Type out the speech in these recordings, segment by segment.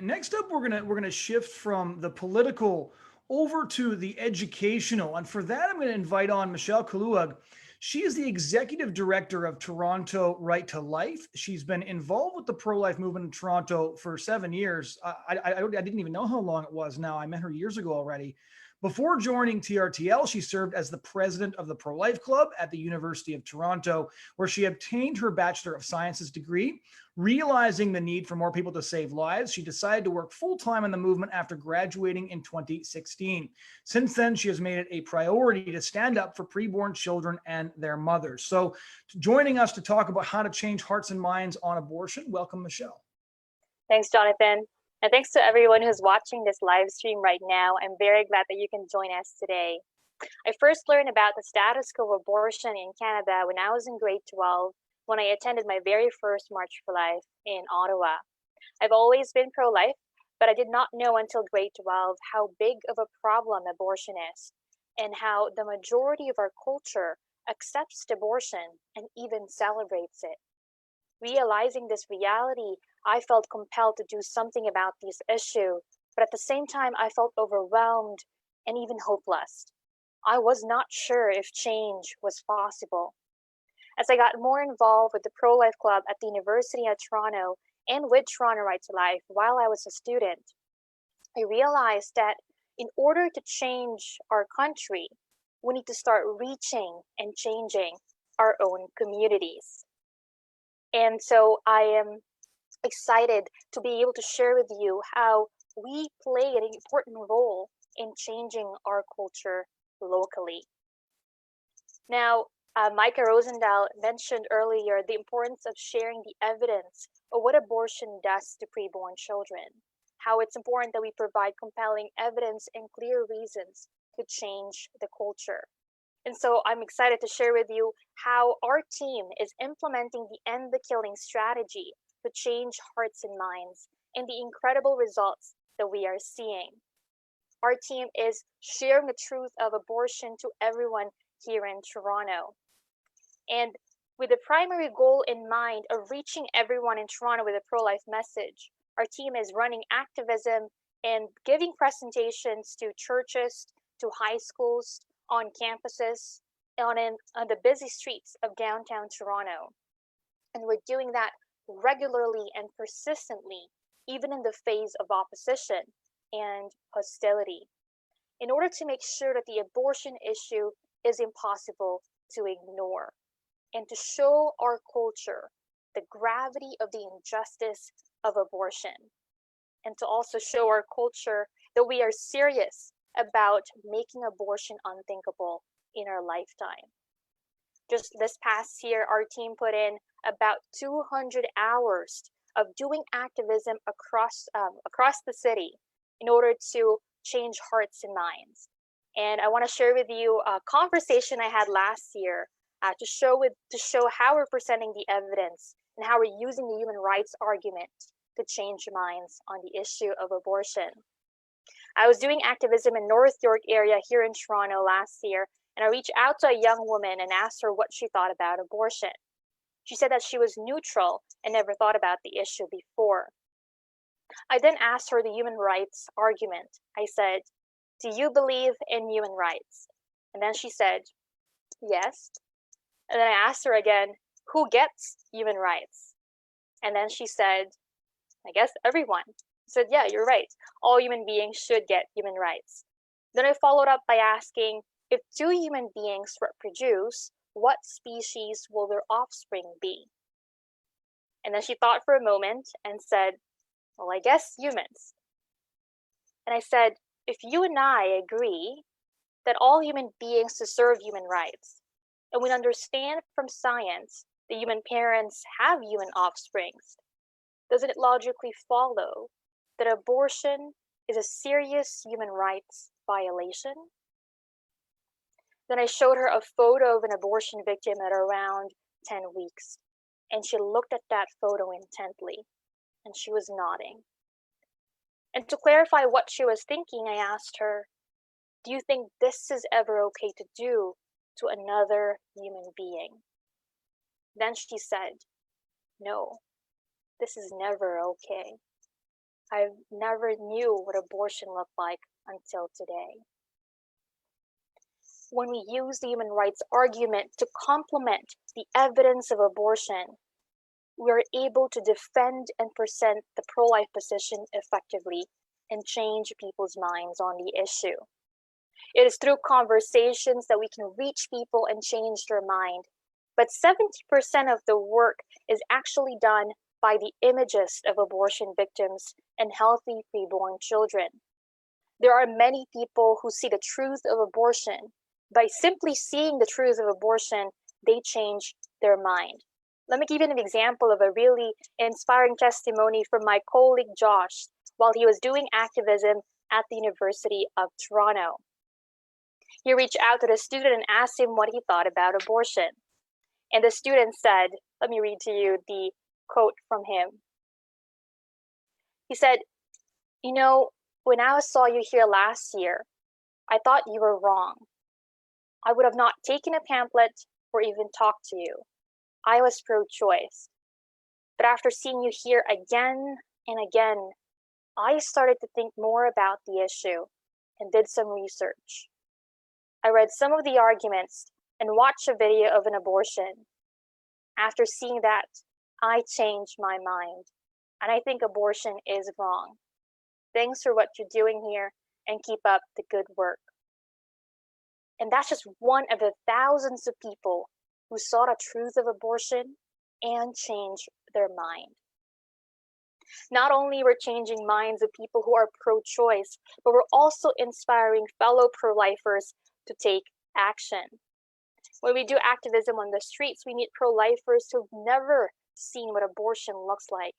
Next up, we're gonna shift from the political over to the educational, and for that, I'm going to invite on Michelle Caluag. She is the executive director of Toronto Right to Life. She's been involved with the pro-life movement in Toronto for 7 years. I didn't even know how long it was. Now I met her years ago already. Before joining TRTL, she served as the president of the Pro Life Club at the University of Toronto, where she obtained her Bachelor of Sciences degree. Realizing the need for more people to save lives, she decided to work full time in the movement after graduating in 2016. Since then, she has made it a priority to stand up for preborn children and their mothers. So, joining us to talk about how to change hearts and minds on abortion, welcome, Michelle. Thanks, Jonathan. And thanks to everyone who's watching this live stream right now. I'm very glad that you can join us today. I first learned about the status quo of abortion in Canada when I was in grade 12, when I attended my very first March for Life in Ottawa. I've always been pro-life, but I did not know until grade 12 how big of a problem abortion is, and how the majority of our culture accepts abortion and even celebrates it. Realizing this reality, I felt compelled to do something about this issue, but at the same time, I felt overwhelmed and even hopeless. I was not sure if change was possible. As I got more involved with the Pro Life Club at the University of Toronto and with Toronto Right to Life while I was a student, I realized that in order to change our country, we need to start reaching and changing our own communities. And so I am excited to be able to share with you how we play an important role in changing our culture locally. Now, Micah Rosendahl mentioned earlier the importance of sharing the evidence of what abortion does to preborn children, how it's important that we provide compelling evidence and clear reasons to change the culture. And so I'm excited to share with you how our team is implementing the End the Killing strategy to change hearts and minds and the incredible results that we are seeing. Our team is sharing the truth of abortion to everyone here in Toronto. And with the primary goal in mind of reaching everyone in Toronto with a pro-life message, our team is running activism and giving presentations to churches, to high schools, on campuses, on the busy streets of downtown Toronto. And we're doing that regularly and persistently, even in the face of opposition and hostility, in order to make sure that the abortion issue is impossible to ignore, and to show our culture the gravity of the injustice of abortion, and to also show our culture that we are serious about making abortion unthinkable in our lifetime. Just this past year, our team put in about 200 hours of doing activism across the city in order to change hearts and minds. And I want to share with you a conversation I had last year to show how we're presenting the evidence and how we're using the human rights argument to change minds on the issue of abortion. I was doing activism in North York area here in Toronto last year, and I reached out to a young woman and asked her what she thought about abortion. She said that she was neutral and never thought about the issue before. I then asked her the human rights argument. I said, "Do you believe in human rights?" And then she said, "Yes." And then I asked her again, "Who gets human rights?" And then she said, "I guess everyone." I said, "Yeah, you're right. All human beings should get human rights." Then I followed up by asking, if two human beings reproduce, what species will their offspring be? And then she thought for a moment and said, "Well, I guess humans." And I said, if you and I agree that all human beings deserve human rights, and we understand from science that human parents have human offsprings, doesn't it logically follow that abortion is a serious human rights violation? Then I showed her a photo of an abortion victim at around 10 weeks, and she looked at that photo intently, and she was nodding. And to clarify what she was thinking, I asked her, "Do you think this is ever okay to do to another human being?" Then she said, "No, this is never okay." I never knew what abortion looked like until today. When we use the human rights argument to complement the evidence of abortion, we are able to defend and present the pro-life position effectively and change people's minds on the issue. It is through conversations that we can reach people and change their mind. But 70% of the work is actually done by the images of abortion victims and healthy preborn children. There are many people who see the truth of abortion. By simply seeing the truth of abortion, they change their mind. Let me give you an example of a really inspiring testimony from my colleague Josh while he was doing activism at the University of Toronto. He reached out to the student and asked him what he thought about abortion. And the student said, let me read to you the quote from him. He said, you know, when I saw you here last year, I thought you were wrong. I would have not taken a pamphlet or even talked to you. I was pro-choice. But after seeing you here again and again, I started to think more about the issue and did some research. I read some of the arguments and watched a video of an abortion. After seeing that, I changed my mind, and I think abortion is wrong. Thanks for what you're doing here, and keep up the good work. And that's just one of the thousands of people who saw the truth of abortion and changed their mind. Not only we're changing minds of people who are pro-choice, but we're also inspiring fellow pro-lifers to take action. When we do activism on the streets, we meet pro-lifers who've never seen what abortion looks like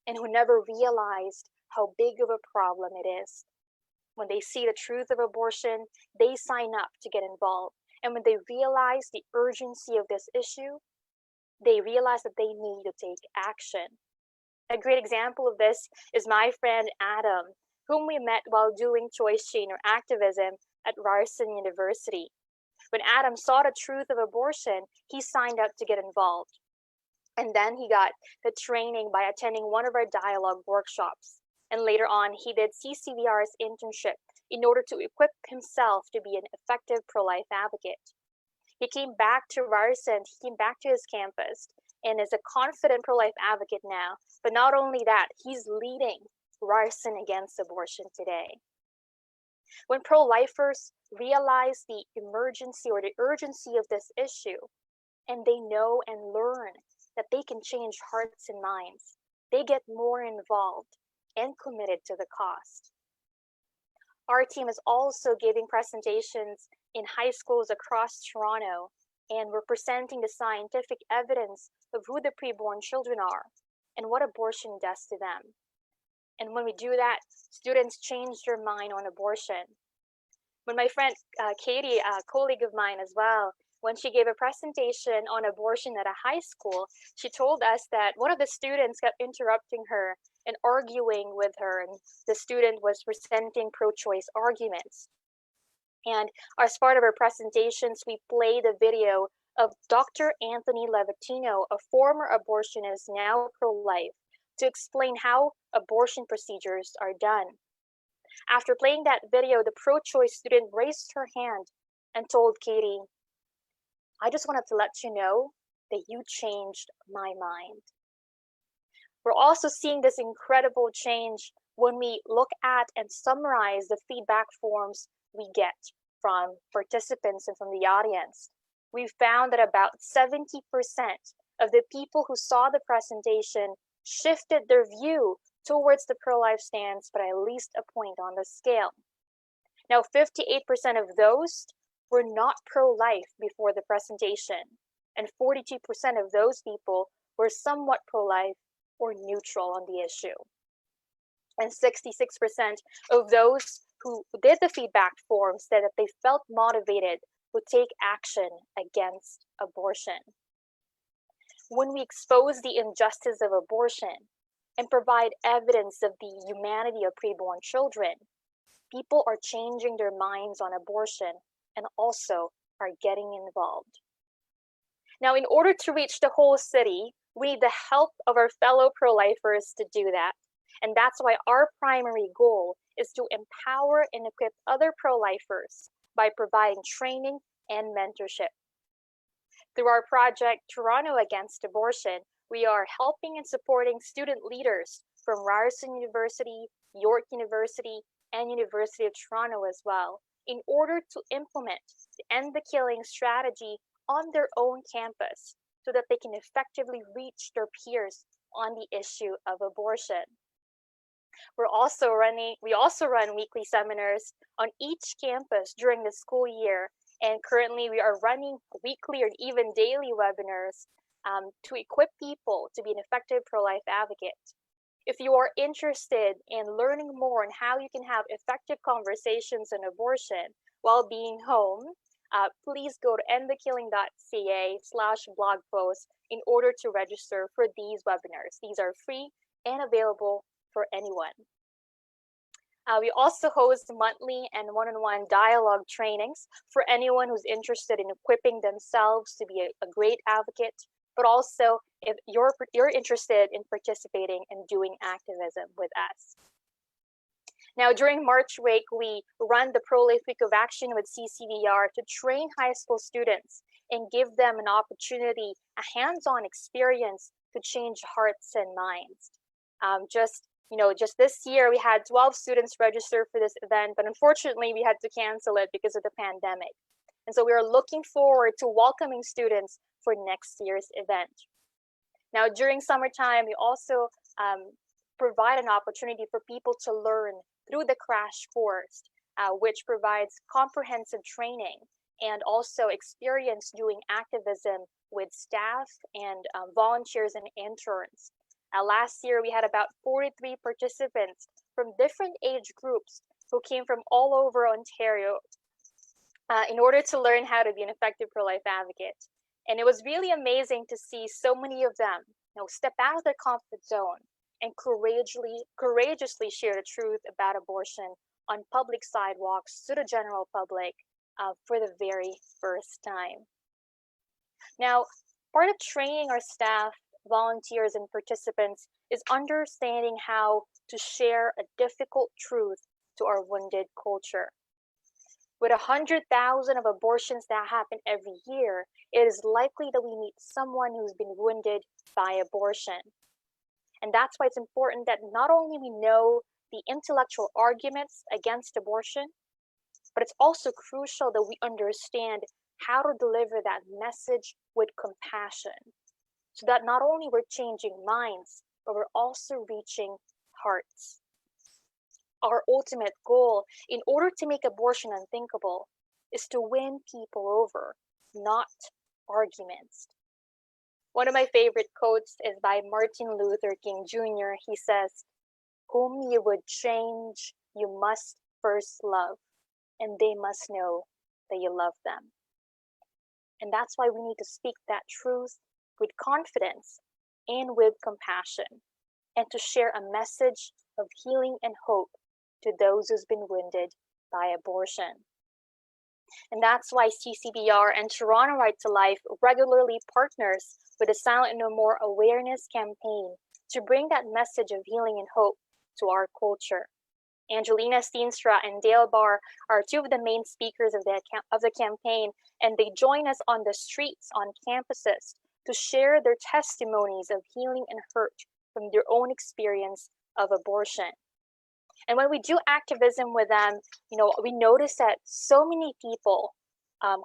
and who never realized how big of a problem it is. When they see the truth of abortion, they sign up to get involved. And when they realize the urgency of this issue, they realize that they need to take action. A great example of this is my friend Adam, whom we met while doing choice chain or activism at Ryerson University. When Adam saw the truth of abortion, he signed up to get involved. And then he got the training by attending one of our dialogue workshops. And later on, he did CCVR's internship in order to equip himself to be an effective pro-life advocate. He came back to Ryerson, he came back to his campus, and is a confident pro-life advocate now. But not only that, he's leading Ryerson Against Abortion today. When pro-lifers realize the emergency or the urgency of this issue, and they know and learn that they can change hearts and minds, they get more involved and committed to the cause. Our team is also giving presentations in high schools across Toronto, and we're presenting the scientific evidence of who the preborn children are and what abortion does to them. And when we do that, students change their mind on abortion. When my friend Katie, a colleague of mine as well, when she gave a presentation on abortion at a high school, she told us that one of the students kept interrupting her and arguing with her, and the student was presenting pro-choice arguments. And as part of our presentations, we played a video of Dr. Anthony Levatino, a former abortionist, now pro-life, to explain how abortion procedures are done. After playing that video, the pro-choice student raised her hand and told Katie, I just wanted to let you know that you changed my mind. We're also seeing this incredible change when we look at and summarize the feedback forms we get from participants and from the audience. We found that about 70% of the people who saw the presentation shifted their view towards the pro-life stance by at least a point on the scale. Now, 58% of those were not pro-life before the presentation, and 42% of those people were somewhat pro-life or neutral on the issue. And 66% of those who did the feedback form said that they felt motivated to take action against abortion. When we expose the injustice of abortion and provide evidence of the humanity of preborn children, people are changing their minds on abortion and also are getting involved. Now, in order to reach the whole city, we need the help of our fellow pro-lifers to do that. And that's why our primary goal is to empower and equip other pro-lifers by providing training and mentorship. Through our project Toronto Against Abortion, we are helping and supporting student leaders from Ryerson University, York University, and University of Toronto as well, in order to implement the End the Killing strategy on their own campus so that they can effectively reach their peers on the issue of abortion. We also run weekly seminars on each campus during the school year, and currently we are running weekly or even daily webinars to equip people to be an effective pro-life advocate. If you are interested in learning more on how you can have effective conversations on abortion while being home, please go to endthekilling.ca/blog post in order to register for these webinars. These are free and available for anyone. We also host monthly and one-on-one dialogue trainings for anyone who's interested in equipping themselves to be a great advocate, but also if you're interested in participating and doing activism with us. Now, during March Week, we run the Pro-Life Week of Action with CCVR to train high school students and give them an opportunity, a hands-on experience to change hearts and minds. Just this year, we had 12 students register for this event, but unfortunately, we had to cancel it because of the pandemic. And so we are looking forward to welcoming students for next year's event. Now, during summertime, we also provide an opportunity for people to learn through the crash course, which provides comprehensive training and also experience doing activism with staff and volunteers and interns. Last year, we had about 43 participants from different age groups who came from all over Ontario in order to learn how to be an effective pro-life advocate. And it was really amazing to see so many of them step out of their comfort zone and courageously share the truth about abortion on public sidewalks to the general public for the very first time. Now, part of training our staff, volunteers, and participants is understanding how to share a difficult truth to our wounded culture. With 100,000 of abortions that happen every year, it is likely that we meet someone who's been wounded by abortion. And that's why it's important that not only we know the intellectual arguments against abortion, but it's also crucial that we understand how to deliver that message with compassion, so that not only we're changing minds, but we're also reaching hearts. Our ultimate goal, in order to make abortion unthinkable, is to win people over, not arguments. One of my favorite quotes is by Martin Luther King Jr. He says, "Whom you would change, you must first love, and they must know that you love them." And that's why we need to speak that truth with confidence and with compassion, and to share a message of healing and hope to those who's been wounded by abortion. And that's why CCBR and Toronto Right to Life regularly partners with the Silent No More awareness campaign to bring that message of healing and hope to our culture. Angelina Steenstra and Dale Barr are two of the main speakers of the campaign, and they join us on the streets, on campuses, to share their testimonies of healing and hurt from their own experience of abortion. And when we do activism with them, we notice that so many people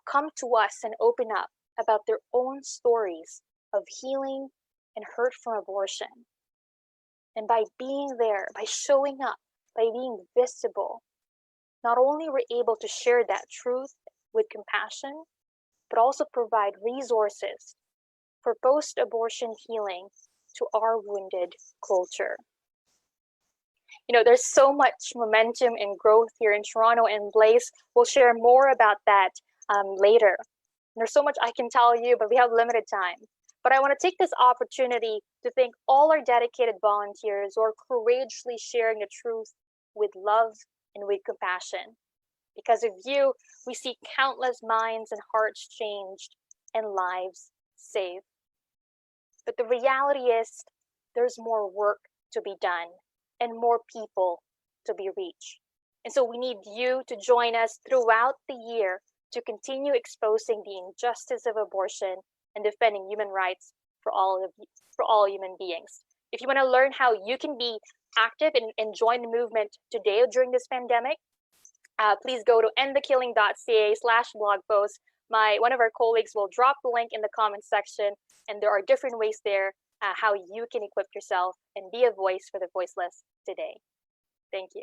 come to us and open up about their own stories of healing and hurt from abortion. And by being there, by showing up, by being visible, not only we're able to share that truth with compassion, but also provide resources for post-abortion healing to our wounded culture. There's so much momentum and growth here in Toronto, and Blaise will share more about that later. There's so much I can tell you, but we have limited time. But I want to take this opportunity to thank all our dedicated volunteers who are courageously sharing the truth with love and with compassion. Because of you, we see countless minds and hearts changed and lives saved. But the reality is there's more work to be done. and more people to be reached. And so we need you to join us throughout the year to continue exposing the injustice of abortion and defending human rights for all human beings. If you want to learn how you can be active and join the movement today during this pandemic, please go to endthekilling.ca/blog post. One of our colleagues will drop the link in the comment section, and there are different ways there how you can equip yourself and be a voice for the voiceless today. Thank you.